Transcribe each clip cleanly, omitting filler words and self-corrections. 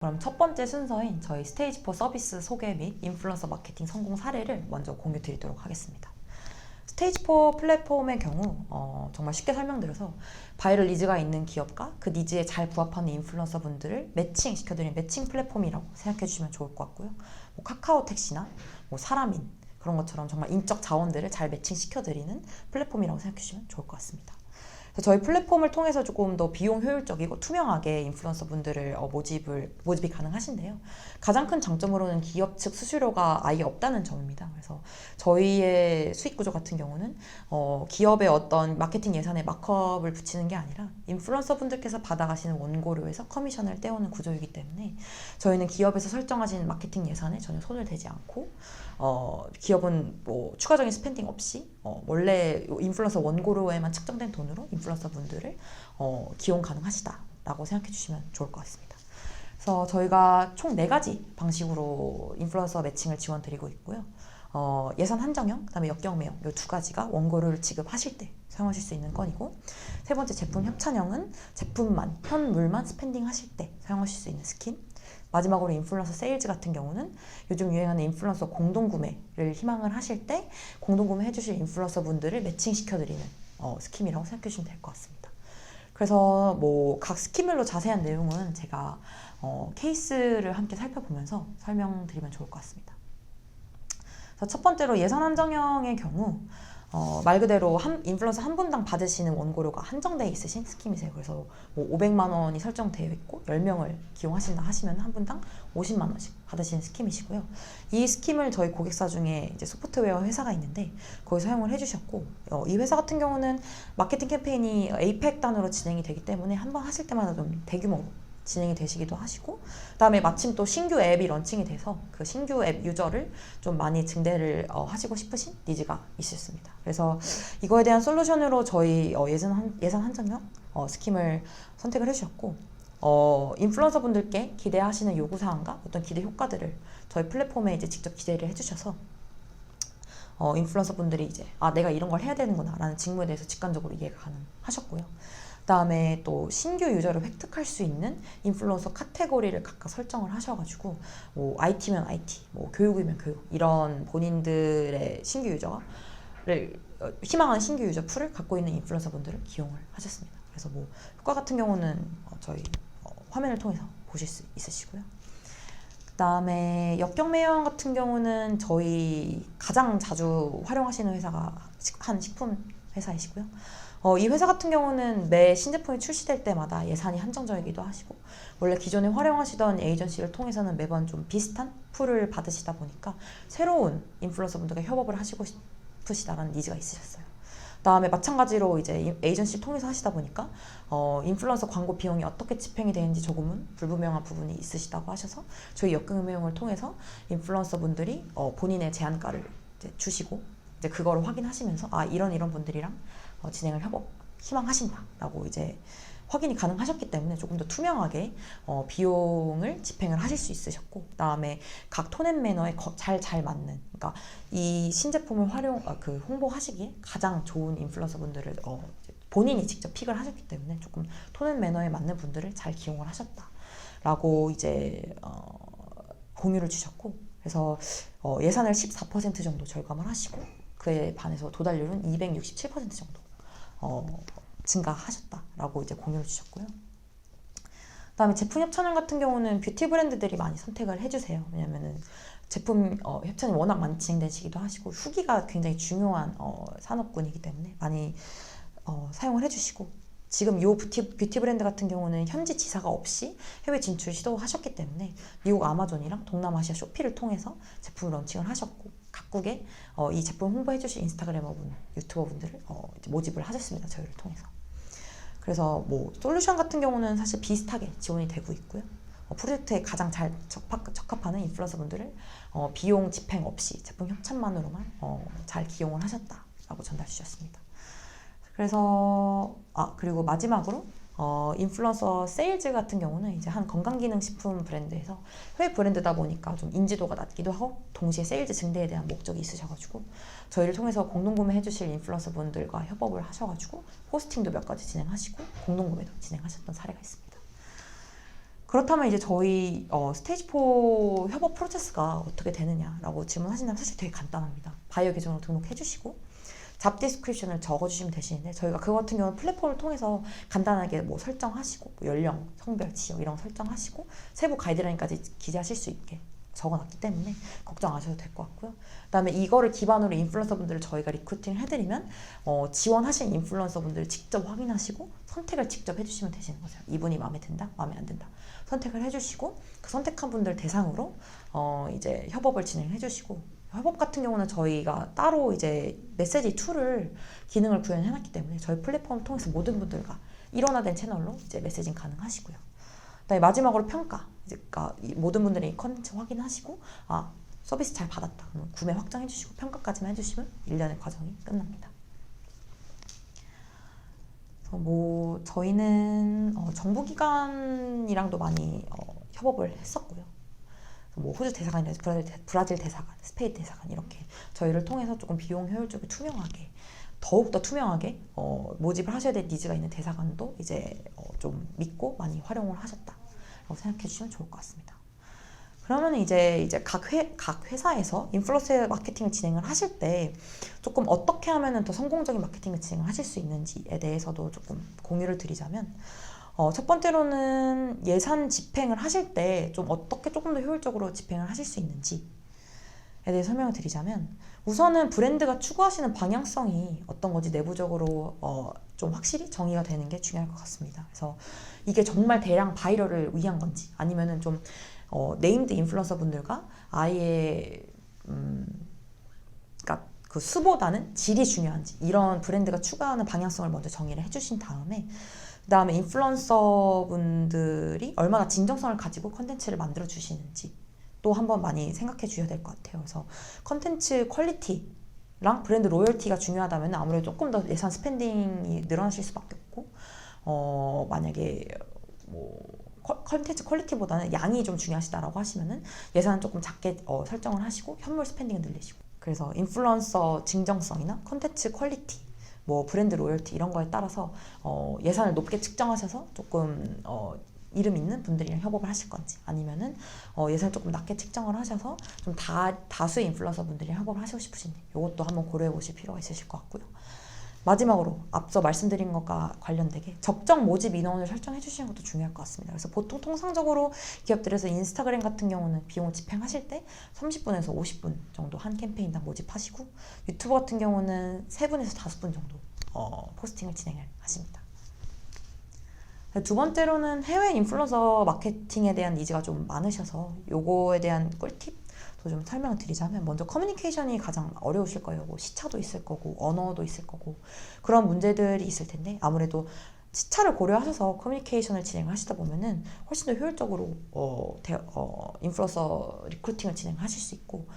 그럼 첫 번째 순서인 저희 스테이지 4 서비스 소개 및 인플루언서 마케팅 성공 사례를 먼저 공유 드리도록 하겠습니다. 스테이지 4 플랫폼의 경우 정말 쉽게 설명드려서 바이럴 니즈가 있는 기업과 그 니즈에 잘 부합하는 인플루언서 분들을 매칭시켜드리는 매칭 플랫폼이라고 생각해 주시면 좋을 것 같고요. 뭐 카카오 택시나 뭐 사람인 그런 것처럼 정말 인적 자원들을 잘 매칭시켜드리는 플랫폼이라고 생각해 주시면 좋을 것 같습니다. 저희 플랫폼을 통해서 조금 더 비용 효율적이고 투명하게 인플루언서 분들을 모집이 가능하신데요. 가장 큰 장점으로는 기업 측 수수료가 아예 없다는 점입니다. 그래서 저희의 수익 구조 같은 경우는 기업의 어떤 마케팅 예산에 마크업을 붙이는 게 아니라 인플루언서 분들께서 받아가시는 원고료에서 커미션을 떼오는 구조이기 때문에 저희는 기업에서 설정하신 마케팅 예산에 전혀 손을 대지 않고 기업은 뭐 추가적인 스pen딩 없이 원래 인플루언서 원고료에만 측정된 돈으로 인플루언서 분들을 기용 가능하시다라고 생각해 주시면 좋을 것 같습니다. 그래서 저희가 총 4가지 방식으로 인플루언서 매칭을 지원 드리고 있고요. 예산 한정형, 그다음에 역경매형 이 2가지가 원고료를 지급하실 때 사용하실 수 있는 건이고, 세 번째 제품 협찬형은 제품만, 현물만 스pen딩 하실 때 사용하실 수 있는 스킨, 마지막으로 인플루언서 세일즈 같은 경우는 요즘 유행하는 인플루언서 공동구매를 희망을 하실 때 공동구매 해주실 인플루언서 분들을 매칭시켜드리는 스킴이라고 생각해 주시면 될 것 같습니다. 그래서 뭐 각 스킴별로 자세한 내용은 제가 케이스를 함께 살펴보면서 설명드리면 좋을 것 같습니다. 그래서 첫 번째로 예산 한정형의 경우 말 그대로 인플루언서 한 분당 받으시는 원고료가 한정되어 있으신 스킴이세요. 그래서 뭐 500만 원이 설정되어 있고 10명을 기용하신다 하시면 한 분당 50만 원씩 받으시는 스킴이시고요. 이 스킴을 저희 고객사 중에 이제 소프트웨어 회사가 있는데 거기 사용을 해주셨고, 이 회사 같은 경우는 마케팅 캠페인이 에이펙 단으로 진행이 되기 때문에 한번 하실 때마다 좀 대규모로 진행이 되시기도 하시고, 그다음에 마침 또 신규 앱이 런칭이 돼서 그 신규 앱 유저를 좀 많이 증대를 하시고 싶으신 니즈가 있으셨습니다. 그래서 이거에 대한 솔루션으로 저희 예산 한정형 스킴을 선택을 해주셨고, 인플루언서 분들께 기대하시는 요구사항과 어떤 기대 효과들을 저희 플랫폼에 이제 직접 기대를 해주셔서 인플루언서 분들이 이제 내가 이런 걸 해야 되는구나 라는 직무에 대해서 직관적으로 이해가 가능하셨고요. 그다음에 또 신규 유저를 획득할 수 있는 인플루언서 카테고리를 각각 설정을 하셔가지고 뭐 IT면 IT, 뭐 교육이면 교육, 이런 본인들의 신규 유저를 희망하는 신규 유저 풀을 갖고 있는 인플루언서 분들을 기용을 하셨습니다. 그래서 뭐 효과 같은 경우는 저희 화면을 통해서 보실 수 있으시고요. 그다음에 역경매형 같은 경우는 저희 가장 자주 활용하시는 회사가 한 식품 회사이시고요. 이 회사 같은 경우는 매 신제품이 출시될 때마다 예산이 한정적이기도 하시고, 원래 기존에 활용하시던 에이전시를 통해서는 매번 좀 비슷한 풀을 받으시다 보니까 새로운 인플루언서 분들과 협업을 하시고 싶으시다라는 니즈가 있으셨어요. 그다음에 마찬가지로 이제 에이전시 통해서 하시다 보니까 인플루언서 광고 비용이 어떻게 집행이 되는지 조금은 불분명한 부분이 있으시다고 하셔서 저희 역경매형을 통해서 인플루언서 분들이 본인의 제안가를 이제 주시고, 이제 그거를 확인하시면서 이런 분들이랑 진행을 협업 희망하신다라고 이제 확인이 가능하셨기 때문에 조금 더 투명하게 비용을 집행을 하실 수 있으셨고, 그다음에 각 톤앤 매너에 잘 맞는, 그러니까 이 신제품을 홍보하시기에 가장 좋은 인플루언서 분들을 본인이 직접 픽을 하셨기 때문에 조금 톤앤 매너에 맞는 분들을 잘 기용을 하셨다라고 이제 공유를 주셨고, 그래서 예산을 14% 정도 절감을 하시고 그에 반해서 도달률은 267% 정도 증가하셨다라고 이제 공유를 주셨고요. 그다음에 제품 협찬형 같은 경우는 뷰티 브랜드들이 많이 선택을 해주세요. 왜냐면은 제품 협찬이 워낙 많이 진행되시기도 하시고 후기가 굉장히 중요한 산업군이기 때문에 많이 사용을 해주시고, 지금 이 뷰티 브랜드 같은 경우는 현지 지사가 없이 해외 진출 시도하셨기 때문에 미국 아마존이랑 동남아시아 쇼피를 통해서 제품 런칭을 하셨고, 각국에 이 제품 홍보해주신 인스타그래머분, 유튜버분들을 이제 모집을 하셨습니다. 저희를 통해서. 그래서 뭐 솔루션 같은 경우는 사실 비슷하게 지원이 되고 있고요. 프로젝트에 가장 잘 적합하는 인플루언서 분들을 비용 집행 없이 제품 협찬만으로만 잘 기용을 하셨다라고 전달 주셨습니다. 그래서 그리고 마지막으로 인플루언서 세일즈 같은 경우는 이제 한 건강기능식품 브랜드에서 해외 브랜드다 보니까 좀 인지도가 낮기도 하고 동시에 세일즈 증대에 대한 목적이 있으셔가지고 저희를 통해서 공동구매 해주실 인플루언서 분들과 협업을 하셔가지고 호스팅도 몇 가지 진행하시고 공동구매도 진행하셨던 사례가 있습니다. 그렇다면 이제 저희 스테이지 4 협업 프로세스가 어떻게 되느냐라고 질문하신다면 사실 되게 간단합니다. 바이어 계정으로 등록해 주시고 잡 디스크립션을 적어주시면 되시는데 저희가 그거 같은 경우는 플랫폼을 통해서 간단하게 뭐 설정하시고 뭐 연령, 성별, 지역 이런 거 설정하시고 세부 가이드라인까지 기재하실 수 있게 적어놨기 때문에 걱정 안 하셔도 될 것 같고요. 그다음에 이거를 기반으로 인플루언서 분들을 저희가 리크루팅을 해드리면 지원하신 인플루언서 분들을 직접 확인하시고 선택을 직접 해주시면 되시는 거죠. 이분이 마음에 든다, 마음에 안 든다 선택을 해주시고 그 선택한 분들 대상으로 이제 협업을 진행해주시고 협업 같은 경우는 저희가 따로 이제 메시지 툴을 기능을 구현해놨기 때문에 저희 플랫폼을 통해서 모든 분들과 일원화된 채널로 이제 메시징 가능하시고요. 그다음에 마지막으로 평가. 그러니까 모든 분들이 컨텐츠 확인하시고 서비스 잘 받았다. 그러면 구매 확정해주시고 평가까지만 해주시면 1년의 과정이 끝납니다. 그래서 뭐 저희는 정부기관이랑도 많이 협업을 했었고요. 뭐 호주 대사관이라든지 브라질 대사관, 스페인 대사관 이렇게 저희를 통해서 조금 비용 효율적이고 투명하게 더욱더 투명하게 모집을 하셔야 될 니즈가 있는 대사관도 이제 좀 믿고 많이 활용을 하셨다라고 생각해 주시면 좋을 것 같습니다. 그러면 이제 각 회사에서 인플루언서 마케팅을 진행을 하실 때 조금 어떻게 하면 더 성공적인 마케팅을 진행을 하실 수 있는지에 대해서도 조금 공유를 드리자면 첫 번째로는 예산 집행을 하실 때 좀 어떻게 조금 더 효율적으로 집행을 하실 수 있는지에 대해 설명을 드리자면 우선은 브랜드가 추구하시는 방향성이 어떤 건지 내부적으로 좀 확실히 정의가 되는 게 중요할 것 같습니다. 그래서 이게 정말 대량 바이럴을 위한 건지 아니면은 좀 네임드 인플루언서 분들과 아예 그러니까 그 수보다는 질이 중요한지 이런 브랜드가 추구하는 방향성을 먼저 정의를 해주신 다음에 그 다음에 인플루언서 분들이 얼마나 진정성을 가지고 컨텐츠를 만들어 주시는지 또 한번 많이 생각해 주셔야 될 것 같아요. 그래서 컨텐츠 퀄리티랑 브랜드 로열티가 중요하다면 아무래도 조금 더 예산 스pen딩이 늘어나실 수밖에 없고 만약에 뭐 컨텐츠 퀄리티보다는 양이 좀 중요하시다라고 하시면은 예산은 조금 작게 설정을 하시고 현물 스pen딩을 늘리시고 그래서 인플루언서 진정성이나 컨텐츠 퀄리티 뭐 브랜드 로열티 이런 거에 따라서 예산을 높게 측정하셔서 조금 이름 있는 분들이랑 협업을 하실 건지 아니면은 예산을 조금 낮게 측정을 하셔서 좀 다수의 인플루언서 분들이랑 협업을 하시고 싶으신지 이것도 한번 고려해 보실 필요가 있으실 것 같고요. 마지막으로 앞서 말씀드린 것과 관련되게 적정 모집 인원을 설정해 주시는 것도 중요할 것 같습니다. 그래서 보통 통상적으로 기업들에서 인스타그램 같은 경우는 비용을 집행하실 때 30분에서 50분 정도 한 캠페인당 모집하시고 유튜브 같은 경우는 3분에서 5분 정도 포스팅을 진행을 하십니다. 두 번째로는 해외 인플루언서 마케팅에 대한 니즈가 좀 많으셔서 요거에 대한 꿀팁 좀 설명을 드리자면 먼저 커뮤니케이션이 가장 어려우실 거예요. 뭐 시차도 있을 거고 언어도 있을 거고 그런 문제들이 있을 텐데 아무래도 시차를 고려하셔서 커뮤니케이션을 진행하시다 보면은 훨씬 더 효율적으로 인플루언서 리크루팅을 진행하실 수 있고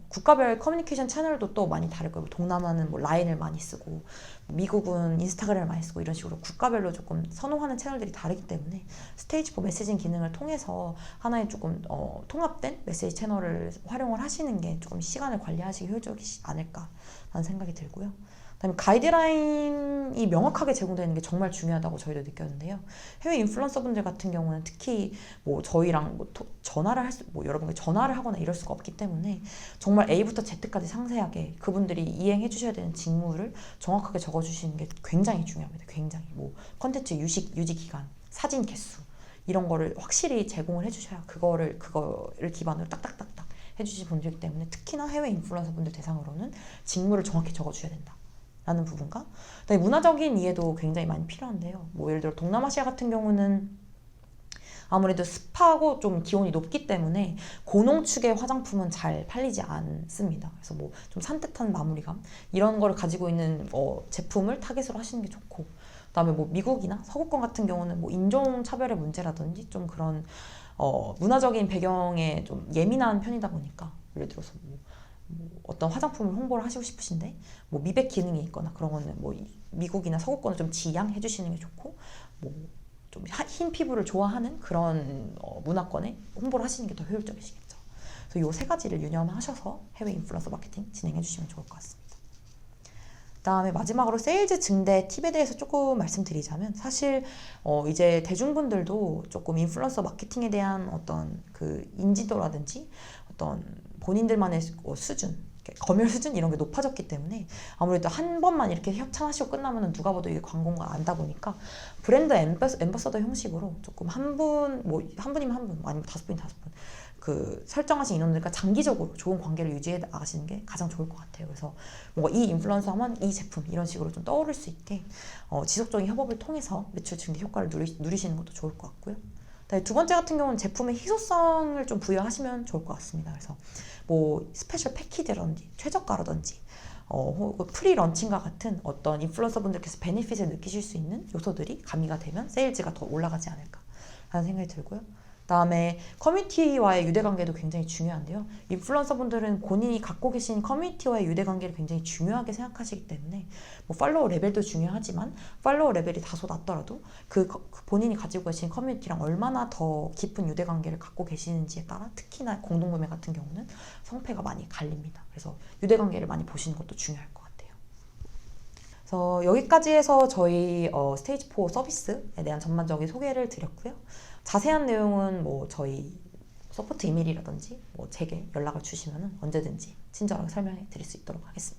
국가별 커뮤니케이션 채널도 또 많이 다를 거예요. 동남아는 뭐 라인을 많이 쓰고 미국은 인스타그램을 많이 쓰고 이런 식으로 국가별로 조금 선호하는 채널들이 다르기 때문에 스테이지 4 메시징 기능을 통해서 하나의 조금 통합된 메시지 채널을 활용을 하시는 게 조금 시간을 관리하시기 효율적이지 않을까라는 생각이 들고요. 그다음에 가이드라인이 명확하게 제공되는 게 정말 중요하다고 저희도 느꼈는데요. 해외 인플루언서 분들 같은 경우는 특히 뭐 저희랑 뭐 전화를 여러분께 전화를 하거나 이럴 수가 없기 때문에 정말 A부터 Z까지 상세하게 그분들이 이행해 주셔야 되는 직무를 정확하게 적어주시는 게 굉장히 중요합니다. 굉장히 뭐 컨텐츠 유지 기간, 사진 개수 이런 거를 확실히 제공을 해주셔야 그거를 기반으로 딱딱딱딱 해주신 분들이기 때문에 특히나 해외 인플루언서 분들 대상으로는 직무를 정확히 적어주셔야 된다. 라는 부분과 그다음에 문화적인 이해도 굉장히 많이 필요한데요. 뭐 예를 들어 동남아시아 같은 경우는 아무래도 습하고 좀 기온이 높기 때문에 고농축의 화장품은 잘 팔리지 않습니다. 그래서 뭐 좀 산뜻한 마무리감 이런 거를 가지고 있는 제품을 타겟으로 하시는 게 좋고 그다음에 뭐 미국이나 서구권 같은 경우는 뭐 인종 차별의 문제라든지 좀 그런 문화적인 배경에 좀 예민한 편이다 보니까 예를 들어서 뭐 어떤 화장품을 홍보를 하시고 싶으신데 뭐 미백 기능이 있거나 그런 거는 뭐 미국이나 서구권을 좀 지양해 주시는 게 좋고 뭐 좀 흰 피부를 좋아하는 그런 문화권에 홍보를 하시는 게 더 효율적이시겠죠. 그래서 이 3가지를 유념하셔서 해외 인플루언서 마케팅 진행해 주시면 좋을 것 같습니다. 그다음에 마지막으로 세일즈 증대 팁에 대해서 조금 말씀드리자면 사실 이제 대중분들도 조금 인플루언서 마케팅에 대한 어떤 그 인지도라든지 어떤 본인들만의 수준, 검열 수준 이런 게 높아졌기 때문에 아무래도 한 번만 이렇게 협찬하시고 끝나면은 누가 봐도 이게 광고인 걸 안다 보니까 브랜드 앰버서더 형식으로 조금 한 분이면 한 분, 아니면 5분이면 5분 그 설정하신 인원들과 장기적으로 좋은 관계를 유지해 나가시는 게 가장 좋을 것 같아요. 그래서 뭔가 이 인플루언서 하면 이 제품 이런 식으로 좀 떠오를 수 있게 지속적인 협업을 통해서 매출 증대 효과를 누리시는 것도 좋을 것 같고요. 두 번째 같은 경우는 제품의 희소성을 좀 부여하시면 좋을 것 같습니다. 그래서 뭐 스페셜 패키지라든지 최저가라든지 혹은 프리 런칭과 같은 어떤 인플루언서 분들께서 베네핏을 느끼실 수 있는 요소들이 가미가 되면 세일즈가 더 올라가지 않을까 라는 생각이 들고요. 그다음에 커뮤니티와의 유대관계도 굉장히 중요한데요. 인플루언서 분들은 본인이 갖고 계신 커뮤니티와의 유대관계를 굉장히 중요하게 생각하시기 때문에 뭐 팔로워 레벨도 중요하지만 팔로워 레벨이 다소 낮더라도 그 본인이 가지고 계신 커뮤니티랑 얼마나 더 깊은 유대관계를 갖고 계시는지에 따라 특히나 공동구매 같은 경우는 성패가 많이 갈립니다. 그래서 유대관계를 많이 보시는 것도 중요할 것 같아요. 그래서 여기까지 해서 저희 스테이지 4 서비스에 대한 전반적인 소개를 드렸고요. 자세한 내용은 뭐 저희 서포트 이메일이라든지 뭐 제게 연락을 주시면 언제든지 친절하게 설명해 드릴 수 있도록 하겠습니다.